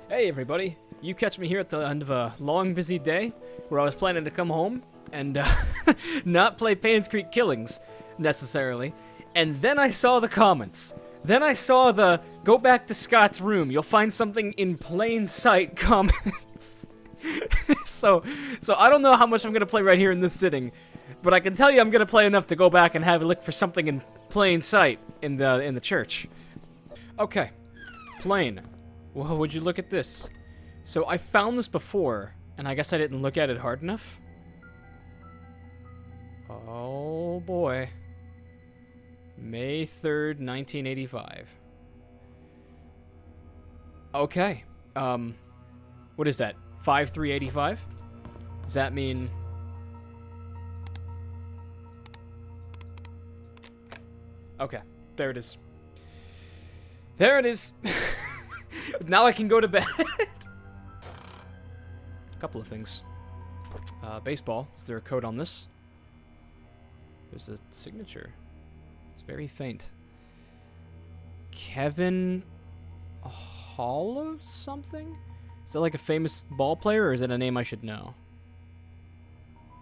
Hey everybody, you catch me here at the end of a long busy day where I was planning to come home and not play Painscreek Killings necessarily, and then I saw the comments. Then I saw the go back to Scott's room, you'll find something in plain sight comments. so I don't know how much I'm gonna play right here in this sitting, but I can tell you I'm gonna play enough to go back and have a look for something in plain sight in the church. Okay, plain. Well, would you look at this? So I found this before, and I guess I didn't look at it hard enough. Oh boy. May 3rd, 1985. Okay. What is that? 5385? Does that mean... Okay, there it is. There it is! Now I can go to bed. A couple of things. Baseball. Is there a code on this? There's a signature. It's very faint. Kevin Hall or something? Is that like a famous ball player, or is it a name I should know?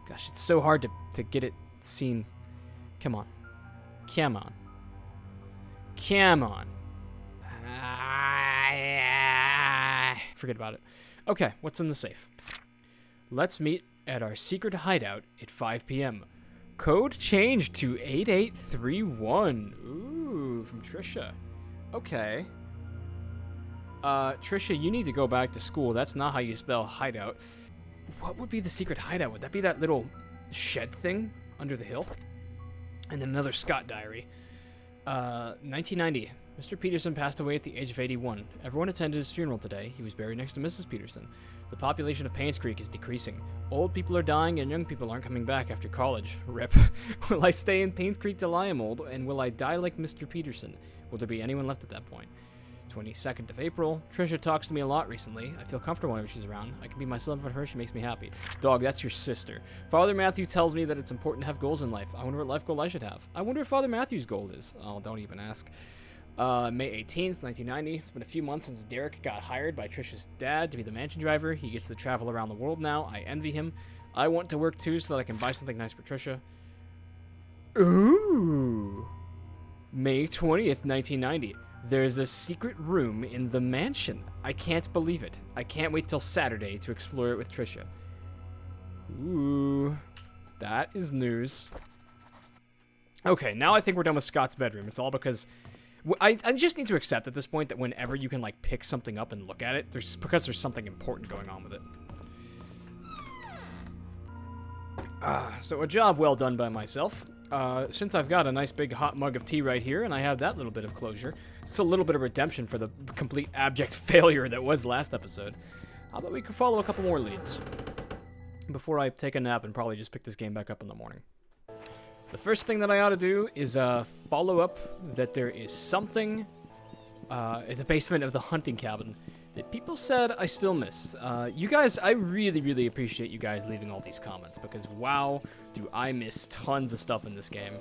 Gosh, it's so hard to get it seen. Come on. Come on. Come on. Forget about it. Okay, what's in the safe? Let's meet at our secret hideout at 5 p.m. Code changed to 8831. Ooh, from Trisha. Okay. Trisha, you need to go back to school. That's not how you spell hideout. What would be the secret hideout? Would that be that little shed thing under the hill? And then another Scott diary. 1990. Mr. Peterson passed away at the age of 81. Everyone attended his funeral today. He was buried next to Mrs. Peterson. The population of Painscreek is decreasing. Old people are dying and young people aren't coming back after college. Rip. Will I stay in Painscreek till I am old, and will I die like Mr. Peterson? Will there be anyone left at that point? 22nd of April. Trisha talks to me a lot recently. I feel comfortable whenever she's around. I can be myself with her. She makes me happy. Dog, that's your sister. Father Matthew tells me that it's important to have goals in life. I wonder what life goal I should have. I wonder what Father Matthew's goal is. Oh, don't even ask. May 18th, 1990. It's been a few months since Derek got hired by Trisha's dad to be the mansion driver. He gets to travel around the world now. I envy him. I want to work too so that I can buy something nice for Trisha. Ooh. May 20th, 1990. There's a secret room in the mansion. I can't believe it. I can't wait till Saturday to explore it with Trisha. Ooh. That is news. Okay, now I think we're done with Scott's bedroom. It's all because... I just need to accept at this point that whenever you can, like, pick something up and look at it, because there's something important going on with it. So a job well done by myself. Since I've got a nice big hot mug of tea right here, and I have that little bit of closure, it's a little bit of redemption for the complete abject failure that was last episode. How about we could follow a couple more leads before I take a nap and probably just pick this game back up in the morning. The first thing that I ought to do is follow up that there is something in the basement of the hunting cabin that people said I still miss. You guys, I really, really appreciate you guys leaving all these comments, because wow, do I miss tons of stuff in this game.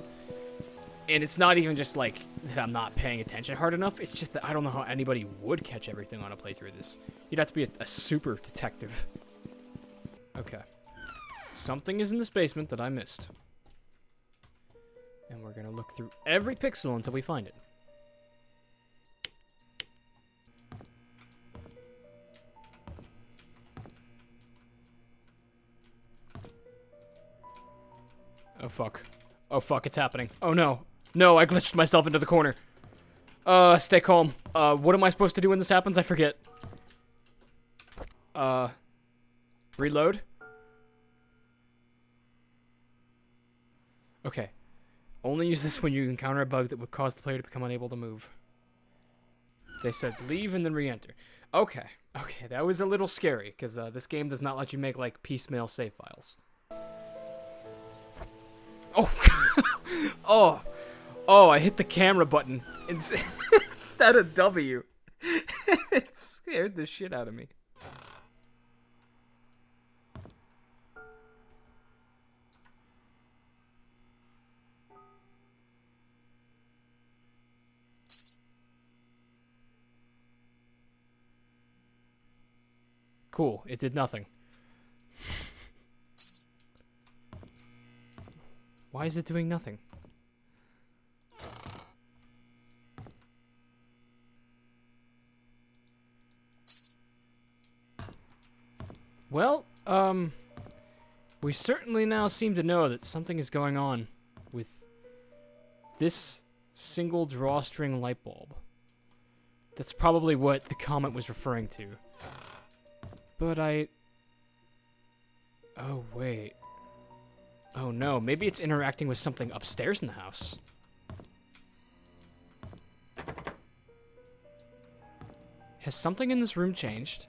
And it's not even just like that I'm not paying attention hard enough, it's just that I don't know how anybody would catch everything on a playthrough of this. You'd have to be a super detective. Okay. Something is in this basement that I missed. And we're gonna look through every pixel until we find it. Oh fuck. Oh fuck, it's happening. Oh no. No, I glitched myself into the corner. Stay calm. What am I supposed to do when this happens? I forget. Reload? Okay. Only use this when you encounter a bug that would cause the player to become unable to move. They said leave and then re-enter. Okay. Okay, that was a little scary, because this game does not let you make, like, piecemeal save files. Oh! Oh! Oh, I hit the camera button instead of W. It scared the shit out of me. Cool. It did nothing. Why is it doing nothing? Well, we certainly now seem to know that something is going on with this single drawstring light bulb. That's probably what the comment was referring to. But oh, wait. Oh, no. Maybe it's interacting with something upstairs in the house. Has something in this room changed?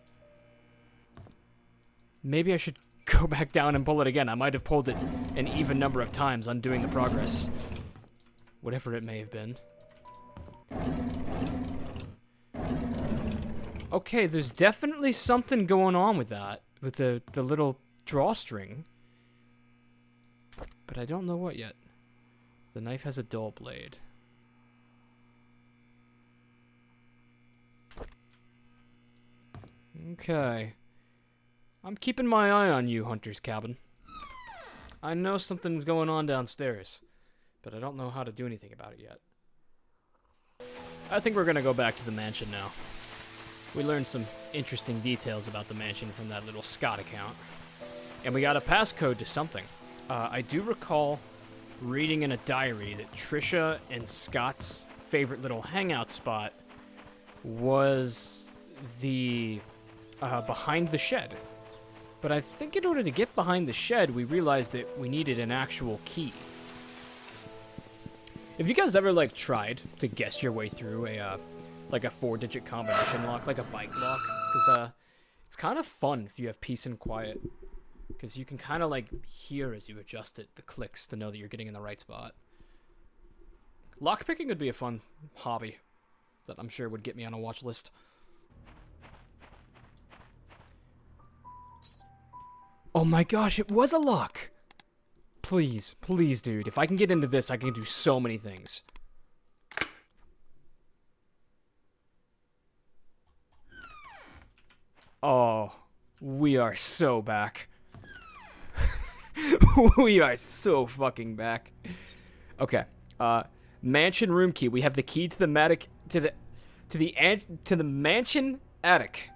Maybe I should go back down and pull it again. I might have pulled it an even number of times, undoing the progress. Whatever it may have been. Okay, there's definitely something going on with that. With the little drawstring. But I don't know what yet. The knife has a dull blade. Okay. I'm keeping my eye on you, Hunter's cabin. I know something's going on downstairs, but I don't know how to do anything about it yet. I think we're gonna go back to the mansion now. We learned some interesting details about the mansion from that little Scott account. And we got a passcode to something. I do recall reading in a diary that Trisha and Scott's favorite little hangout spot was the behind the shed. But I think in order to get behind the shed, we realized that we needed an actual key. Have you guys ever, like, tried to guess your way through a, like a 4-digit combination lock, like a bike lock? Because, it's kind of fun if you have peace and quiet. Because you can kind of, like, hear as you adjust it, the clicks, to know that you're getting in the right spot. Lockpicking would be a fun hobby that I'm sure would get me on a watch list. Oh my gosh, it was a lock! Please, please, dude. If I can get into this, I can do so many things. Oh, we are so back. We are so fucking back. Okay. Mansion room key. We have the key to the mansion attic.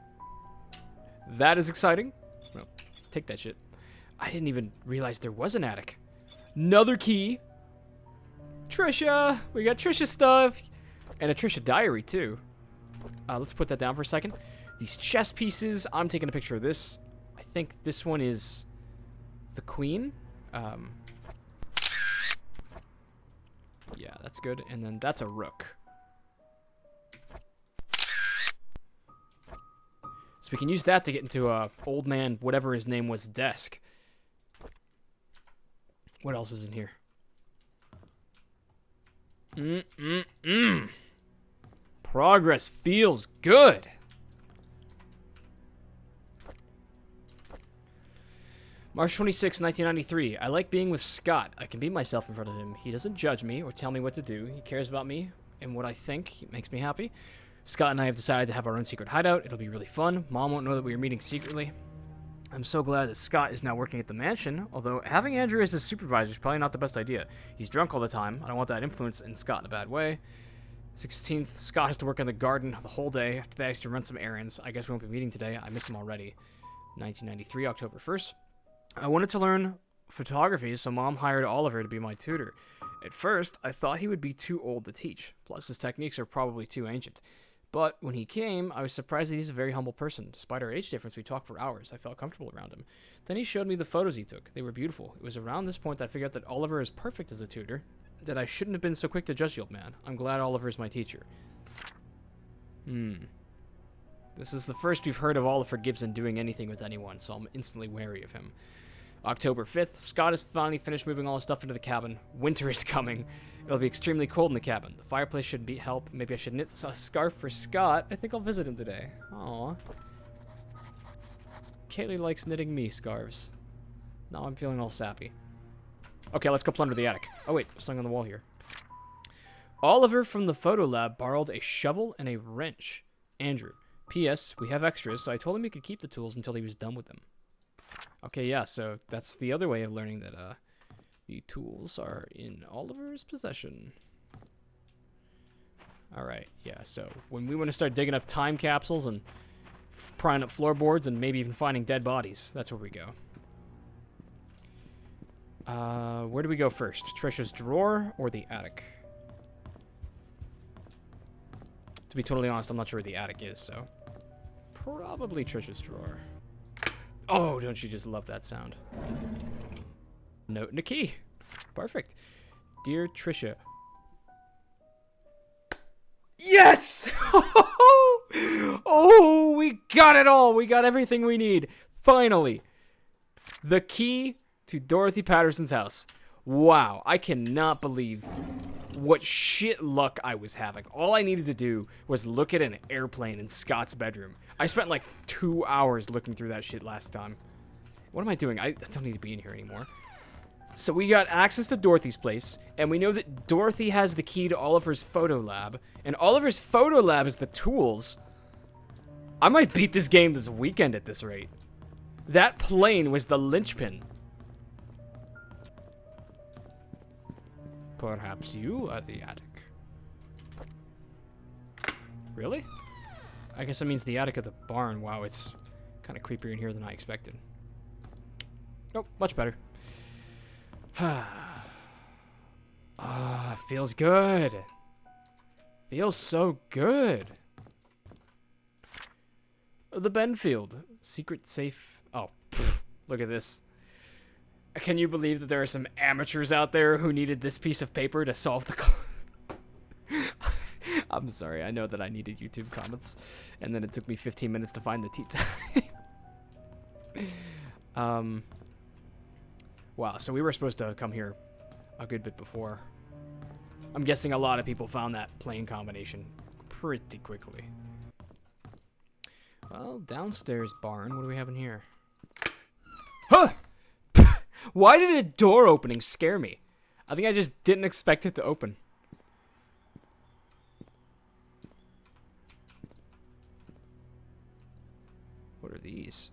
That is exciting. Well, take that shit. I didn't even realize there was an attic. Another key. Trisha. We got Trisha stuff. And a Trisha diary, too. Let's put that down for a second. These chess pieces. I'm taking a picture of this. I think this one is the queen. Yeah, that's good. And then that's a rook. So we can use that to get into old man, whatever his name was, desk. What else is in here? Progress feels good. March 26, 1993. I like being with Scott. I can be myself in front of him. He doesn't judge me or tell me what to do. He cares about me and what I think. It makes me happy. Scott and I have decided to have our own secret hideout. It'll be really fun. Mom won't know that we are meeting secretly. I'm so glad that Scott is now working at the mansion, although having Andrew as his supervisor is probably not the best idea. He's drunk all the time. I don't want that influence in Scott in a bad way. 16th, Scott has to work in the garden the whole day. After that, he has to run some errands. I guess we won't be meeting today. I miss him already. 1993, October 1st. I wanted to learn photography, so Mom hired Oliver to be my tutor. At first, I thought he would be too old to teach. Plus, his techniques are probably too ancient. But when he came, I was surprised that he's a very humble person. Despite our age difference, we talked for hours. I felt comfortable around him. Then he showed me the photos he took. They were beautiful. It was around this point that I figured out that Oliver is perfect as a tutor, that I shouldn't have been so quick to judge the old man. I'm glad Oliver is my teacher. This is the first we've heard of Oliver Gibson doing anything with anyone, so I'm instantly wary of him. October 5th, Scott has finally finished moving all his stuff into the cabin. Winter is coming. It'll be extremely cold in the cabin. The fireplace should help. Maybe I should knit a scarf for Scott. I think I'll visit him today. Aww. Kaylee likes knitting me scarves. Now I'm feeling all sappy. Okay, let's go plunder the attic. Oh wait, something on the wall here. Oliver from the photo lab borrowed a shovel and a wrench. Andrew, P.S. We have extras, so I told him he could keep the tools until he was done with them. Okay, yeah, so that's the other way of learning that the tools are in Oliver's possession. Alright, yeah, so when we want to start digging up time capsules and prying up floorboards and maybe even finding dead bodies, that's where we go. Where do we go first? Trisha's drawer or the attic? To be totally honest, I'm not sure where the attic is, so probably Trisha's drawer. Oh, don't you just love that sound? Note and a key. Perfect. Dear Trisha. Yes! Oh, we got it all. We got everything we need. Finally. The key to Dorothy Patterson's house. Wow, I cannot believe what shit luck I was having. All I needed to do was look at an airplane in Scott's bedroom. I spent like 2 hours looking through that shit last time. What am I doing? I don't need to be in here anymore. So we got access to Dorothy's place, and we know that Dorothy has the key to Oliver's photo lab, and Oliver's photo lab is the tools. I might beat this game this weekend at this rate. That plane was the linchpin. Perhaps you are the attic. Really? I guess that means the attic of the barn. Wow, it's kind of creepier in here than I expected. Oh, much better. Feels good. Feels so good. The Benfield. Secret safe. Oh, look at this. Can you believe that there are some amateurs out there who needed this piece of paper to solve the... I'm sorry, I know that I needed YouTube comments, and then it took me 15 minutes to find the tea time. Wow, so we were supposed to come here a good bit before. I'm guessing a lot of people found that plane combination pretty quickly. Well, downstairs barn, what do we have in here? Huh! Why did a door opening scare me? I think I just didn't expect it to open. What are these?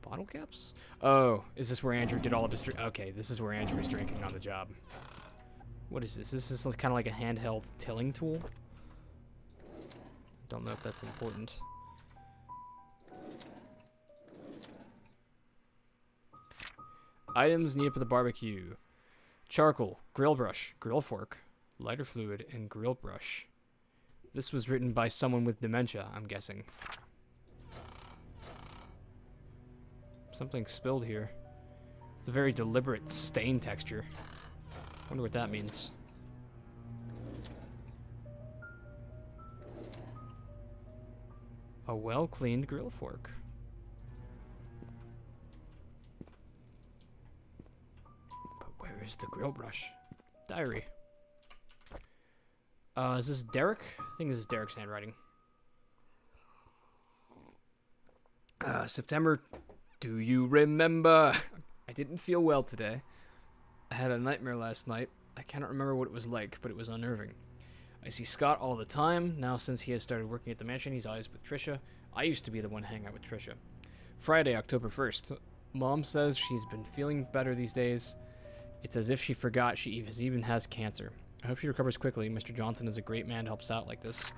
Bottle caps? Oh, is this where Andrew did all of his... Okay, this is where Andrew was drinking on the job. What is this? This is kind of like a handheld tilling tool. Don't know if that's important. Items needed for the barbecue. Charcoal, grill brush, grill fork, lighter fluid, and grill brush. This was written by someone with dementia, I'm guessing. Something spilled here. It's a very deliberate stain texture. Wonder what that means. A well-cleaned grill fork. Where is the grill brush? Diary. Is this Derek? I think this is Derek's handwriting. September. Do you remember? I didn't feel well today. I had a nightmare last night. I cannot remember what it was like, but it was unnerving. I see Scott all the time. Now since he has started working at the mansion, he's always with Trisha. I used to be the one hanging out with Trisha. Friday, October 1st. Mom says she's been feeling better these days. It's as if she forgot she even has cancer. I hope she recovers quickly. Mr. Johnson is a great man, helps out like this.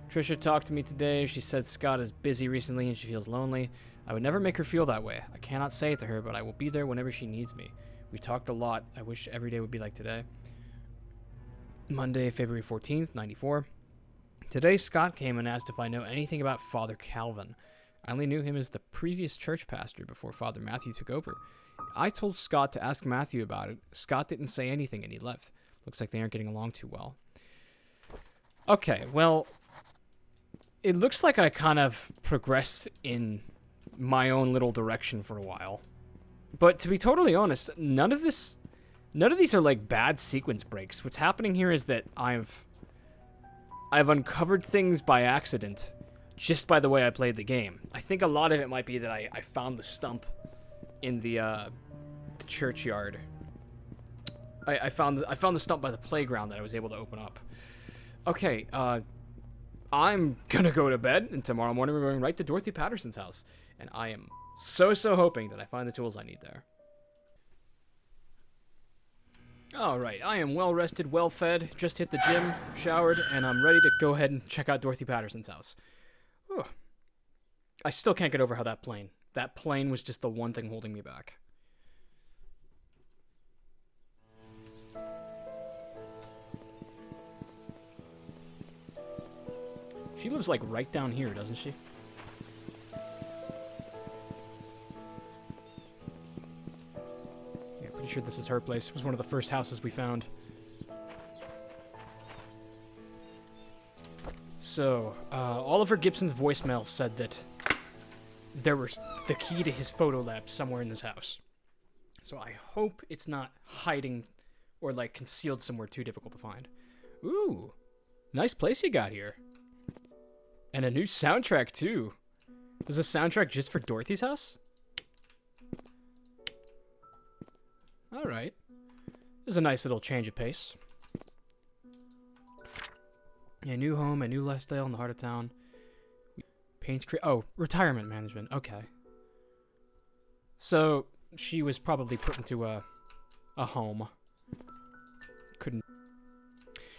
Trisha talked to me today. She said Scott is busy recently and she feels lonely. I would never make her feel that way. I cannot say it to her, but I will be there whenever she needs me. We talked a lot. I wish every day would be like today. Monday, February 14th, 94. Today, Scott came and asked if I know anything about Father Calvin. I only knew him as the previous church pastor before Father Matthew took over. I told Scott to ask Matthew about it. Scott didn't say anything and he left. Looks like they aren't getting along too well. Okay, well, it looks like I kind of progressed in my own little direction for a while. But to be totally honest, none of these are like bad sequence breaks. What's happening here is that I've uncovered things by accident just by the way I played the game. I think a lot of it might be that I found the stump in the churchyard. I found the stump by the playground that I was able to open up. Okay, I'm gonna go to bed, and tomorrow morning we're going right to Dorothy Patterson's house. And I am so hoping that I find the tools I need there. Alright, I am well rested, well fed, just hit the gym, showered, and I'm ready to go ahead and check out Dorothy Patterson's house. Whew. I still can't get over how that plane was just the one thing holding me back. She lives like right down here, doesn't she? Yeah, pretty sure this is her place. It was one of the first houses we found. So, Oliver Gibson's voicemail said that there was the key to his photo lab somewhere in this house. So I hope it's not hiding or like concealed somewhere too difficult to find. Ooh, nice place you got here. And a new soundtrack too. There's a soundtrack just for Dorothy's house? Alright. There's a nice little change of pace. A new home, a new lifestyle in the heart of town. Painscreek. Oh, retirement management. Okay. So she was probably put into a home. Couldn't.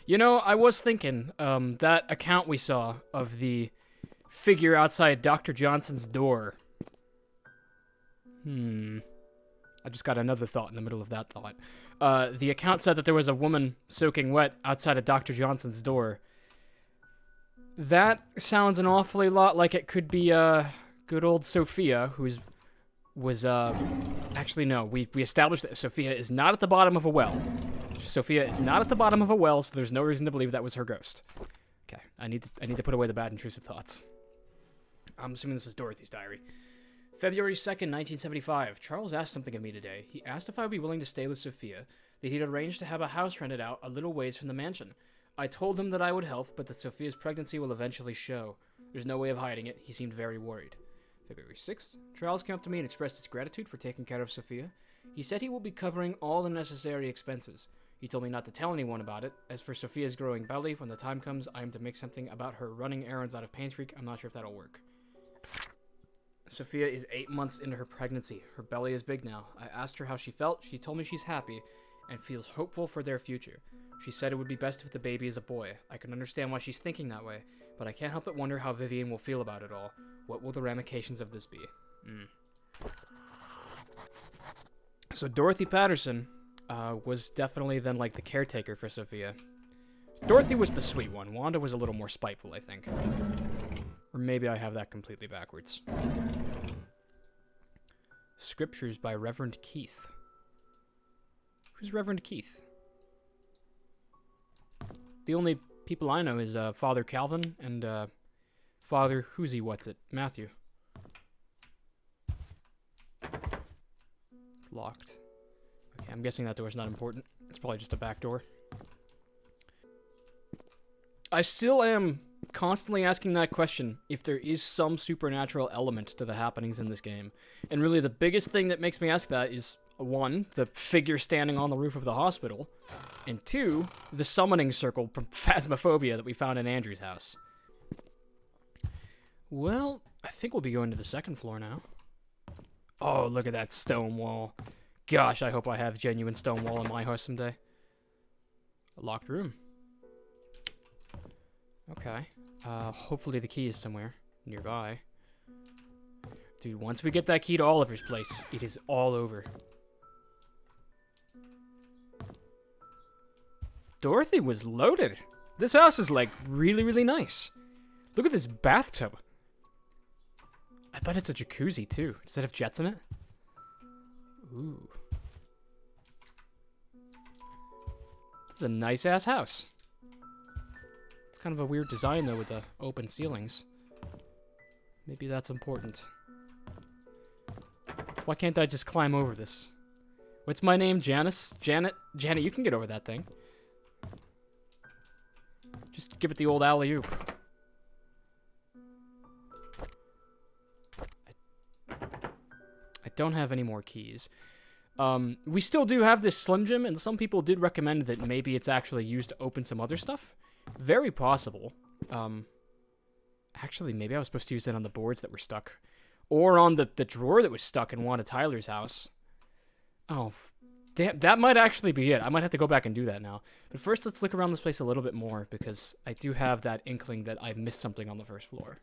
You know, I was thinking that account we saw of the figure outside Dr. Johnson's door. I just got another thought in the middle of that thought. The account said that there was a woman soaking wet outside of Dr. Johnson's door. That sounds an awfully lot like it could be good old Sophia, actually no, we established that Sophia is not at the bottom of a well. Sophia is not at the bottom of a well, so there's no reason to believe that was her ghost. Okay, I need to put away the bad intrusive thoughts. I'm assuming this is Dorothy's diary. February 2nd, 1975. Charles asked something of me today. He asked if I would be willing to stay with Sophia, that he'd arranged to have a house rented out a little ways from the mansion. I told him that I would help, but that Sophia's pregnancy will eventually show. There's no way of hiding it. He seemed very worried. February 6th. Charles came up to me and expressed his gratitude for taking care of Sophia. He said he will be covering all the necessary expenses. He told me not to tell anyone about it. As for Sophia's growing belly, when the time comes, I am to make something about her running errands out of Painscreek. I'm not sure if that'll work. Sophia is 8 months into her pregnancy. Her belly is big now. I asked her how she felt. She told me she's happy and feels hopeful for their future. She said it would be best if the baby is a boy. I can understand why she's thinking that way, but I can't help but wonder how Vivian will feel about it all. What will the ramifications of this be? So Dorothy Patterson was definitely then like the caretaker for Sophia. Dorothy was the sweet one. Wanda was a little more spiteful, I think. Or maybe I have that completely backwards. Scriptures by Reverend Keith. Who's Reverend Keith? The only people I know is Father Calvin and Father Matthew. It's locked. Okay, I'm guessing that door's not important. It's probably just a back door. I still am constantly asking that question, if there is some supernatural element to the happenings in this game. And really the biggest thing that makes me ask that is, 1, the figure standing on the roof of the hospital, and 2, the summoning circle from Phasmophobia that we found in Andrew's house. Well, I think we'll be going to the second floor now. Oh, look at that stone wall. Gosh, I hope I have genuine stone wall in my house someday. A locked room. Okay. Hopefully the key is somewhere nearby. Dude, once we get that key to Oliver's place, it is all over. Dorothy was loaded. This house is, like, really, really nice. Look at this bathtub. I bet it's a jacuzzi, too. Does it have jets in it? Ooh. This is a nice-ass house. It's kind of a weird design, though, with the open ceilings. Maybe that's important. Why can't I just climb over this? What's my name? Janice? Janet? Janet, you can get over that thing. Just give it the old alley-oop. I don't have any more keys. We still do have this Slim Jim, and some people did recommend that maybe it's actually used to open some other stuff. Very possible. Actually, maybe I was supposed to use it on the boards that were stuck. Or on the drawer that was stuck in Wanda Tyler's house. Oh, damn, that might actually be it. I might have to go back and do that now. But first, let's look around this place a little bit more, because I do have that inkling that I've missed something on the first floor.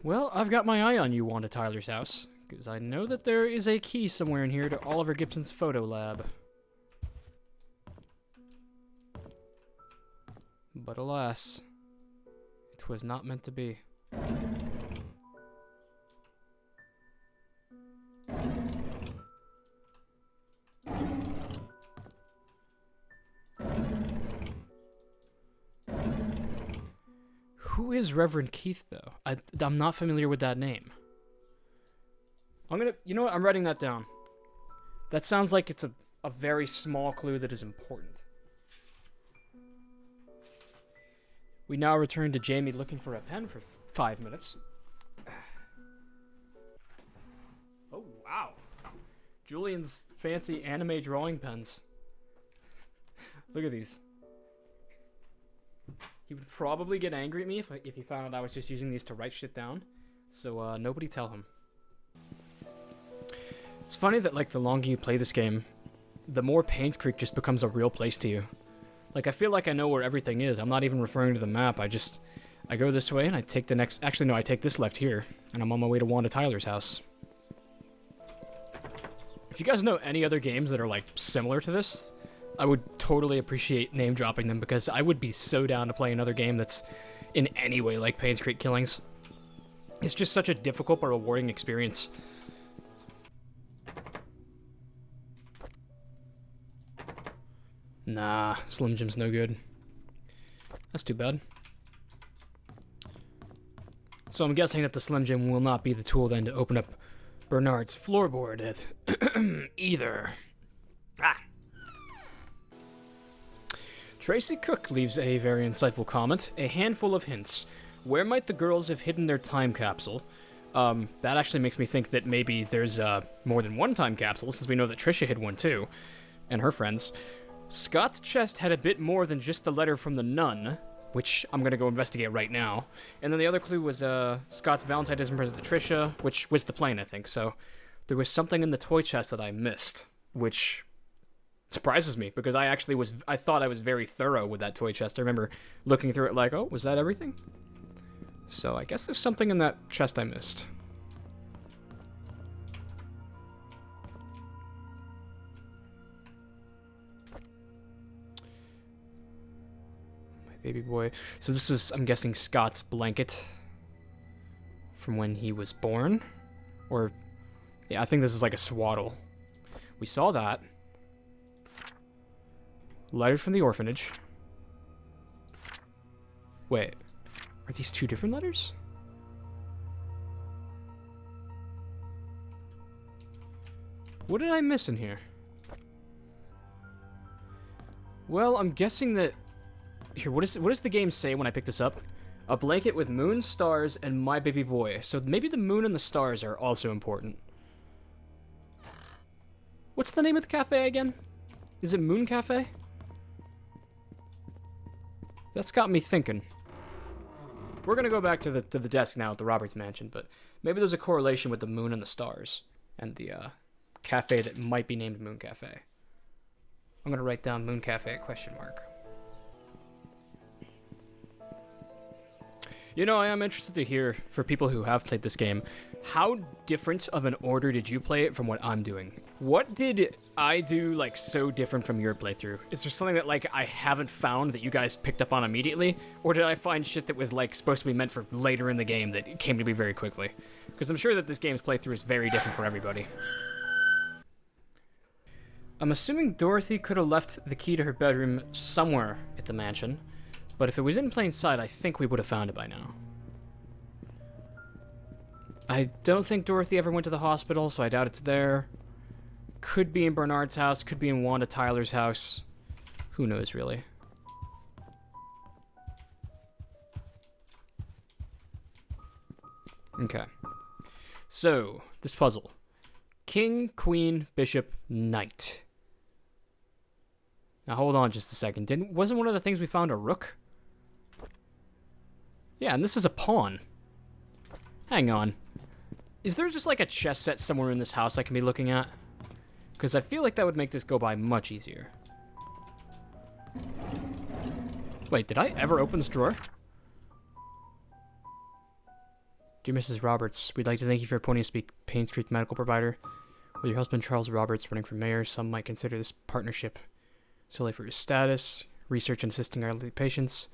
Well, I've got my eye on you, Wanda Tyler's house, because I know that there is a key somewhere in here to Oliver Gibson's photo lab. But alas, it was not meant to be. Who is Reverend Keith, though? I'm not familiar with that name. You know what? I'm writing that down. That sounds like it's a very small clue that is important. We now return to Jamie looking for a pen for 5 minutes. Oh, wow. Julian's fancy anime drawing pens. Look at these. He would probably get angry at me if he found out I was just using these to write shit down. So, nobody tell him. It's funny that, like, the longer you play this game, the more Painscreek just becomes a real place to you. Like, I feel like I know where everything is. I'm not even referring to the map. I go this way and I take the next... Actually, no, I take this left here. And I'm on my way to Wanda Tyler's house. If you guys know any other games that are, like, similar to this, I would totally appreciate name dropping them, because I would be so down to play another game that's in any way like Painscreek Killings. It's just such a difficult but rewarding experience. Nah, Slim Jim's no good. That's too bad. So I'm guessing that the Slim Jim will not be the tool then to open up Bernard's floorboard either. Ah. Tracy Cook leaves a very insightful comment. A handful of hints. Where might the girls have hidden their time capsule? That actually makes me think that maybe there's more than one time capsule, since we know that Trisha hid one too, and her friends. Scott's chest had a bit more than just the letter from the nun, which I'm going to go investigate right now. And then the other clue was Scott's Valentine's present to Trisha, which was the plane, I think. So there was something in the toy chest that I missed, which surprises me, because I thought I was very thorough with that toy chest. I remember looking through it like, oh, was that everything? So I guess there's something in that chest I missed. Baby boy. So this was, I'm guessing, Scott's blanket from when he was born. Or, yeah, I think this is like a swaddle. We saw that. Letter from the orphanage. Wait, are these two different letters? What did I miss in here? Well, I'm guessing that... Here, what does the game say when I pick this up? A blanket with moon, stars, and my baby boy. So maybe the moon and the stars are also important. What's the name of the cafe again? Is it Moon Cafe? That's got me thinking. We're gonna go back to the desk now at the Roberts Mansion, but maybe there's a correlation with the moon and the stars and the cafe that might be named Moon Cafe. I'm gonna write down Moon Cafe ? You know, I am interested to hear, for people who have played this game, how different of an order did you play it from what I'm doing? What did I do, like, so different from your playthrough? Is there something that, like, I haven't found that you guys picked up on immediately? Or did I find shit that was, like, supposed to be meant for later in the game that came to me very quickly? Because I'm sure that this game's playthrough is very different for everybody. I'm assuming Dorothy could have left the key to her bedroom somewhere at the mansion. But if it was in plain sight, I think we would have found it by now. I don't think Dorothy ever went to the hospital, so I doubt it's there. Could be in Bernard's house, could be in Wanda Tyler's house. Who knows, really? Okay. So, this puzzle. King, Queen, Bishop, Knight. Now hold on just a second. Wasn't one of the things we found a rook? Yeah, and this is a pawn. Hang on. Is there just like a chess set somewhere in this house I can be looking at? Because I feel like that would make this go by much easier. Wait, did I ever open this drawer? Dear Mrs. Roberts, we'd like to thank you for appointing us to be Painscreek medical provider. With your husband Charles Roberts running for mayor, some might consider this partnership solely for his status, research and assisting elderly patients.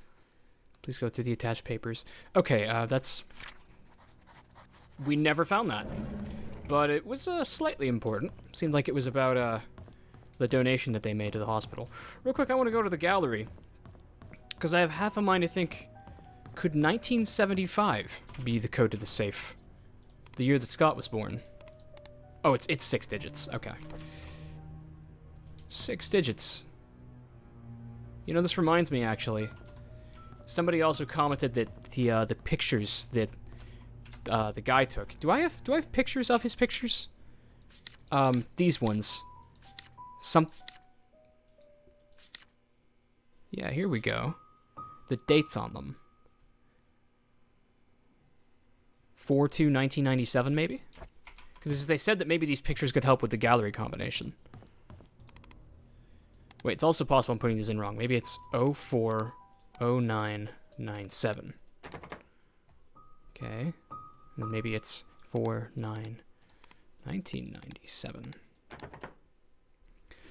Please go through the attached papers. Okay, that's... We never found that. But it was slightly important. Seemed like it was about the donation that they made to the hospital. Real quick, I want to go to the gallery. Because I have half a mind to think, could 1975 be the code to the safe? The year that Scott was born. Oh, it's 6 digits. Okay. 6 digits. You know, this reminds me, actually. Somebody also commented that the pictures that the guy took. Do I have pictures of his pictures? These ones. Yeah, here we go. The dates on them. 4/2/1997, maybe? Because they said that maybe these pictures could help with the gallery combination. Wait, it's also possible I'm putting these in wrong. Maybe it's 04/09/97. Okay. And maybe it's 4/9/1997.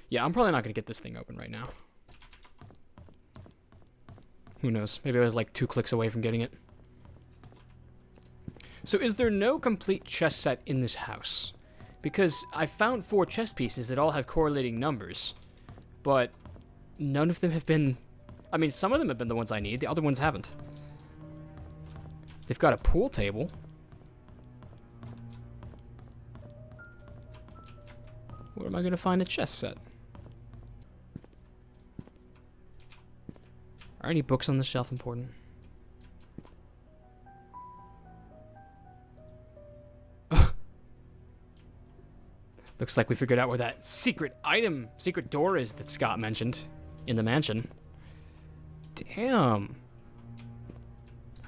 Yeah, I'm probably not going to get this thing open right now. Who knows? Maybe I was like 2 clicks away from getting it. So is there no complete chess set in this house? Because I found 4 chess pieces that all have correlating numbers, but none of them have been... I mean, some of them have been the ones I need, the other ones haven't. They've got a pool table. Where am I going to find a chess set? Are any books on the shelf important? Looks like we figured out where that secret door is that Scott mentioned in the mansion. Damn.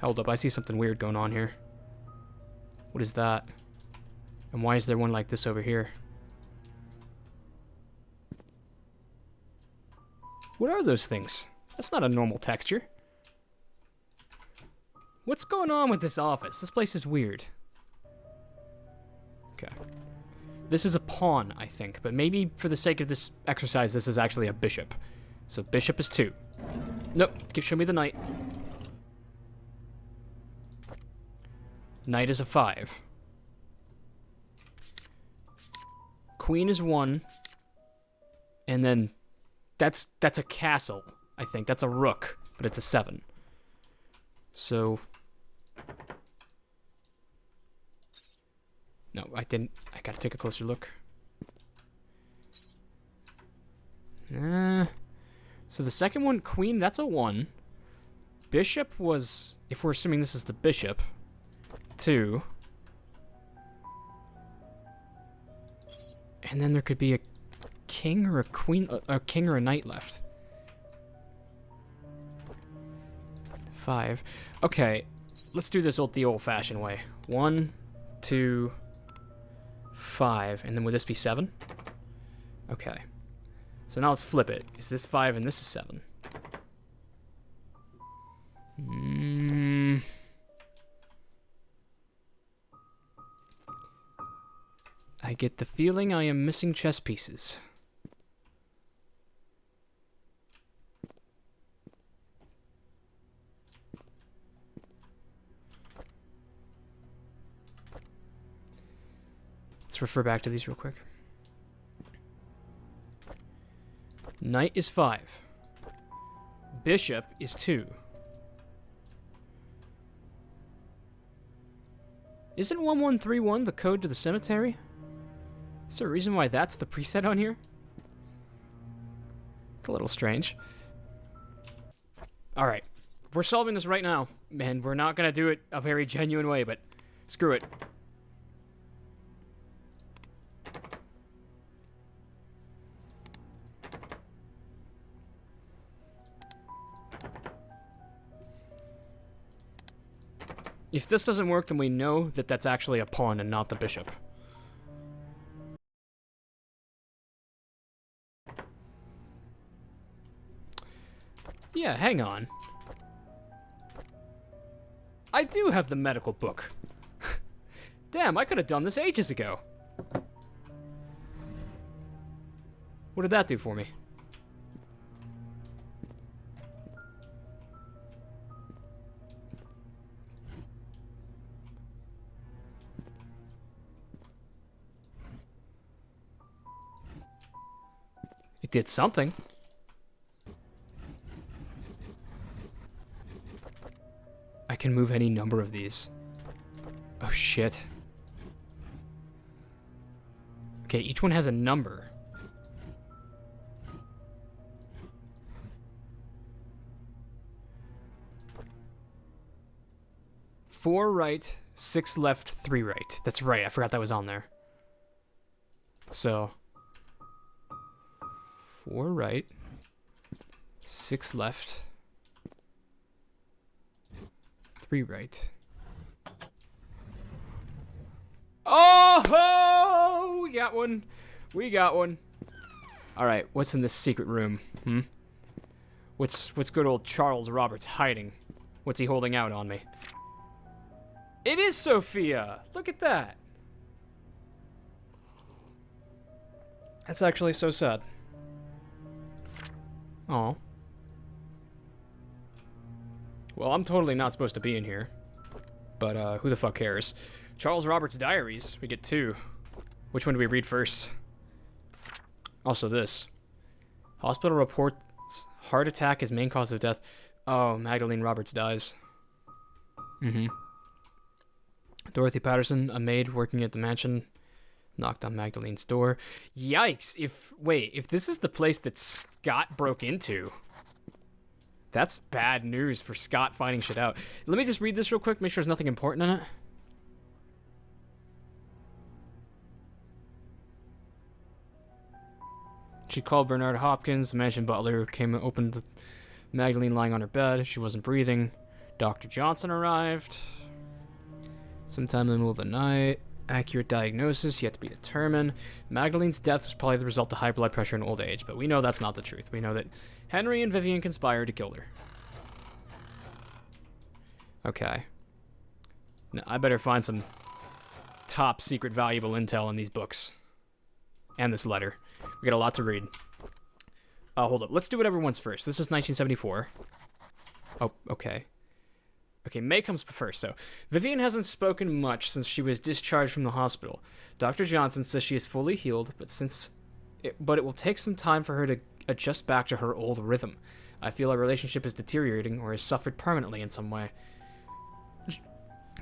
Hold up, I see something weird going on here. What is that? And why is there one like this over here? What are those things? That's not a normal texture. What's going on with this office? This place is weird. Okay. This is a pawn, I think, but maybe for the sake of this exercise, this is actually a bishop. So bishop is 2. Nope, show me the knight. Knight is a 5. Queen is 1. And then that's a castle, I think. That's a rook, but it's a 7. So... No, I didn't. I gotta take a closer look. So the second one, queen, that's a 1. Bishop was, if we're assuming this is the bishop, 2. And then there could be a king or a queen, a king or a knight left. 5. Okay, let's do this the old-fashioned way. 1, 2, 5, and then would this be 7? Okay. So now let's flip it. Is this 5 and this is 7? I get the feeling I am missing chess pieces. Let's refer back to these real quick. Knight is 5. Bishop is 2. Isn't 1131 the code to the cemetery? Is there a reason why that's the preset on here? It's a little strange. Alright. We're solving this right now. And we're not going to do it a very genuine way, but screw it. If this doesn't work, then we know that that's actually a pawn and not the bishop. Yeah, hang on. I do have the medical book. Damn, I could have done this ages ago. What did that do for me? It did something. I can move any number of these. Oh shit. Okay, each one has a number. Four right, 6 left, 3 right. That's right, I forgot that was on there. So 4 right, 6 left, 3 right. Oh, we got one. We got one. All right, what's in this secret room? What's good old Charles Roberts hiding? What's he holding out on me? It is Sophia. Look at that. That's actually so sad. Oh. Well, I'm totally not supposed to be in here. But who the fuck cares? Charles Roberts' diaries. We get 2. Which one do we read first? Also this. Hospital reports heart attack as main cause of death. Oh, Magdalene Roberts dies. Dorothy Patterson, a maid working at the mansion, knocked on Magdalene's door. Yikes! If this is the place that Scott broke into, that's bad news for Scott finding shit out. Let me just read this real quick, make sure there's nothing important in it. She called Bernard Hopkins, the mansion butler, came and opened Magdalene lying on her bed. She wasn't breathing. Dr. Johnson arrived. Sometime in the middle of the night. Accurate diagnosis yet to be determined. Magdalene's death was probably the result of high blood pressure and old age, but we know that's not the truth. We know that Henry and Vivian conspired to kill her. Okay. Now, I better find some top secret valuable intel in these books. And this letter. We got a lot to read. Hold up. Let's do whatever one's first. This is 1974. Oh, okay. Okay, May comes first. So, Vivian hasn't spoken much since she was discharged from the hospital. Dr. Johnson says she is fully healed, but it will take some time for her to adjust back to her old rhythm. I feel our relationship is deteriorating or has suffered permanently in some way.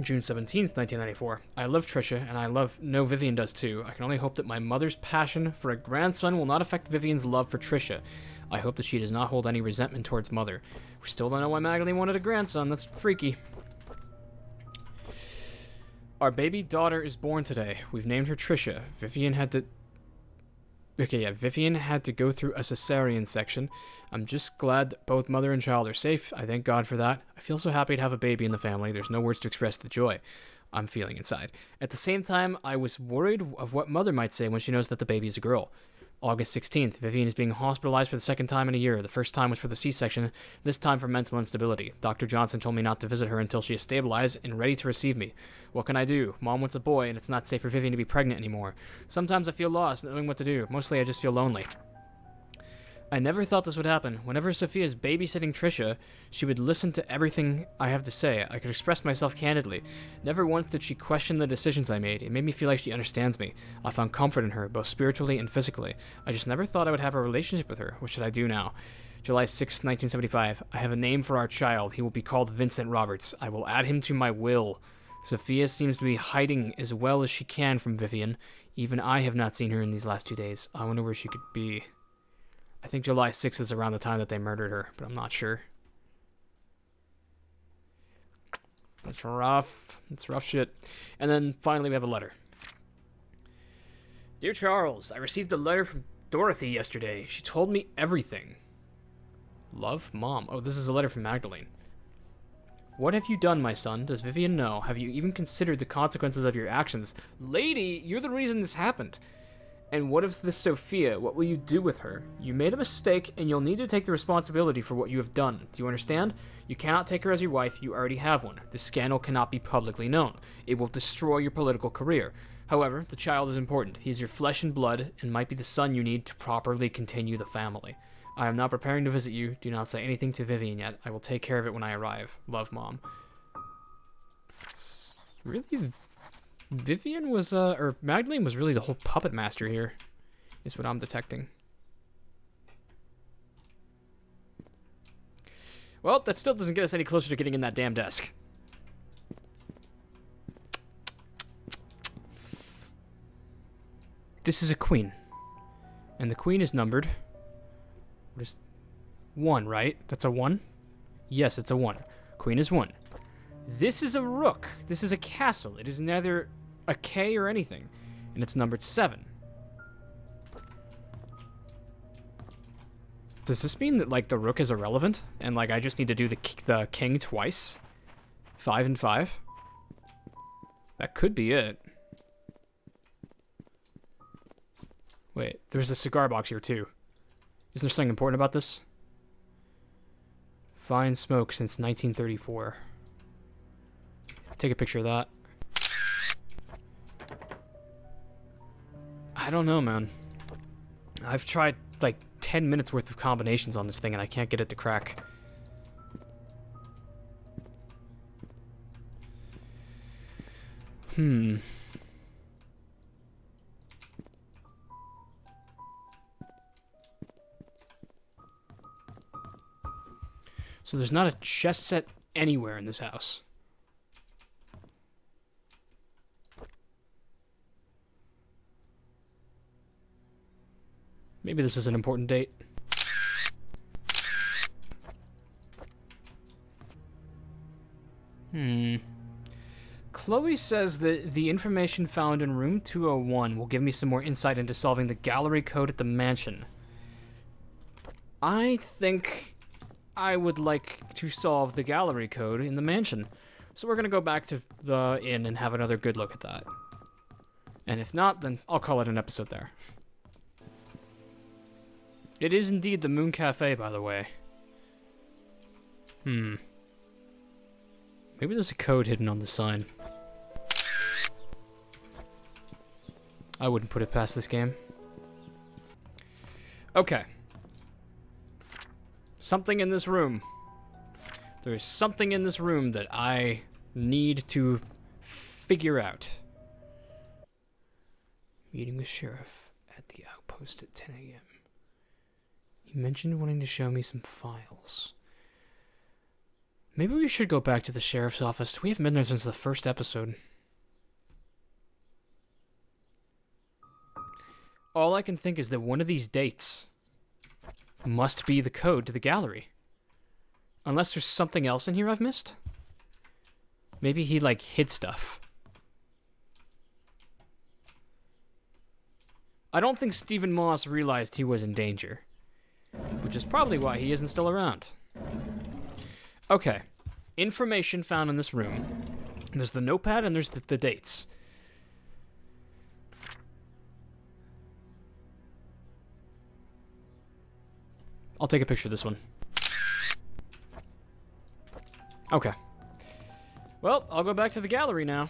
June 17th, 1994. I love Trisha, and I know Vivian does too. I can only hope that my mother's passion for a grandson will not affect Vivian's love for Trisha. I hope that she does not hold any resentment towards Mother. We still don't know why Magdalene wanted a grandson. That's freaky. Our baby daughter is born today. We've named her Trisha. Vivian had to go through a cesarean section. I'm just glad that both mother and child are safe. I thank God for that. I feel so happy to have a baby in the family. There's no words to express the joy I'm feeling inside. At the same time, I was worried of what Mother might say when she knows that the baby is a girl. August 16th, Vivian is being hospitalized for the second time in a year. The first time was for the C-section, this time for mental instability. Dr. Johnson told me not to visit her until she is stabilized and ready to receive me. What can I do? Mom wants a boy, and it's not safe for Vivian to be pregnant anymore. Sometimes I feel lost, not knowing what to do. Mostly I just feel lonely. I never thought this would happen. Whenever Sophia's babysitting Trisha, she would listen to everything I have to say. I could express myself candidly. Never once did she question the decisions I made. It made me feel like she understands me. I found comfort in her, both spiritually and physically. I just never thought I would have a relationship with her. What should I do now? July 6, 1975. I have a name for our child. He will be called Vincent Roberts. I will add him to my will. Sophia seems to be hiding as well as she can from Vivian. Even I have not seen her in these last 2 days. I wonder where she could be. I think July 6th is around the time that they murdered her, but I'm not sure. That's rough. It's rough shit. And then finally we have a letter. Dear Charles, I received a letter from Dorothy yesterday. She told me everything. Love, Mom. Oh, this is a letter from Magdalene. What have you done, my son? Does Vivian know? Have you even considered the consequences of your actions? Lady, you're the reason this happened. And what of this Sophia? What will you do with her? You made a mistake, and you'll need to take the responsibility for what you have done. Do you understand? You cannot take her as your wife. You already have one. The scandal cannot be publicly known. It will destroy your political career. However, the child is important. He is your flesh and blood, and might be the son you need to properly continue the family. I am not preparing to visit you. Do not say anything to Vivian yet. I will take care of it when I arrive. Love, Mom. Really? Vivian was, or Magdalene was really the whole puppet master here, is what I'm detecting. Well, that still doesn't get us any closer to getting in that damn desk. This is a queen. And the queen is numbered. What is 1, right? That's a 1? Yes, it's a 1. Queen is 1. This is a rook. This is a castle. It is neither a K or anything. And it's numbered 7. Does this mean that, like, the rook is irrelevant? And, like, I just need to do the king twice? 5 and 5? That could be it. Wait, there's a cigar box here, too. Isn't there something important about this? Fine smoke since 1934. Take a picture of that. I don't know, man. I've tried, like, 10 minutes worth of combinations on this thing, and I can't get it to crack. So there's not a chess set anywhere in this house. Maybe this is an important date. Chloe says that the information found in room 201 will give me some more insight into solving the gallery code at the mansion. I think I would like to solve the gallery code in the mansion. So we're going to go back to the inn and have another good look at that. And if not, then I'll call it an episode there. It is indeed the Moon Cafe, by the way. Maybe there's a code hidden on the sign. I wouldn't put it past this game. Okay. Something in this room. There's something in this room that I need to figure out. Meeting with sheriff at the outpost at 10 a.m. He mentioned wanting to show me some files. Maybe we should go back to the sheriff's office. We haven't been there since the first episode. All I can think is that one of these dates must be the code to the gallery. Unless there's something else in here I've missed. Maybe he, like, hid stuff. I don't think Stephen Moss realized he was in danger. Which is probably why he isn't still around. Okay. Information found in this room. There's the notepad and there's the dates. I'll take a picture of this one. Okay. Well, I'll go back to the gallery now.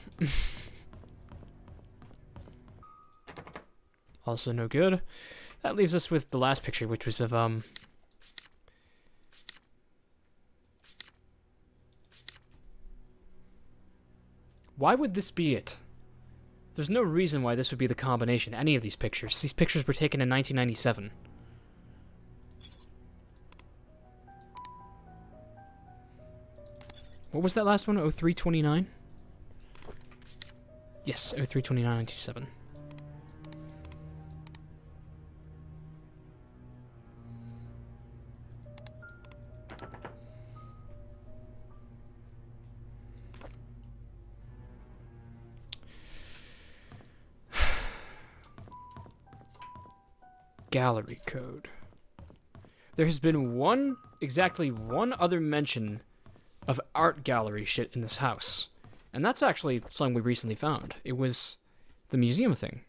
Also no good. That leaves us with the last picture, which was of, why would this be it? There's no reason why this would be the combination, any of these pictures. These pictures were taken in 1997. What was that last one? 0329? Yes, 032997. Gallery code. There has been exactly one other mention of art gallery shit in this house. And that's actually something we recently found. It was the museum thing.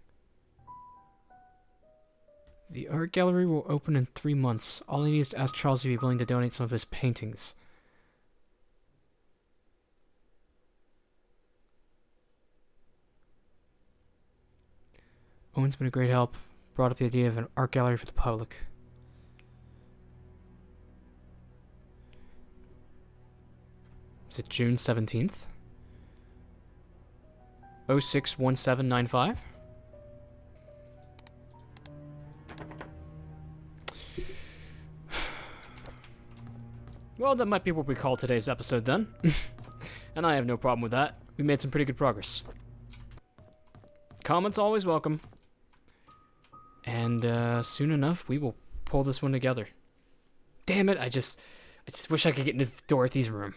The art gallery will open in 3 months. All I need is to ask Charles if he'd be willing to donate some of his paintings. Owen's been a great help. Brought up the idea of an art gallery for the public. Is it June 17th? 061795? Well, that might be what we call today's episode then. And I have no problem with that. We made some pretty good progress. Comments always welcome. And soon enough, we will pull this one together. Damn it, I just wish I could get into Dorothy's room.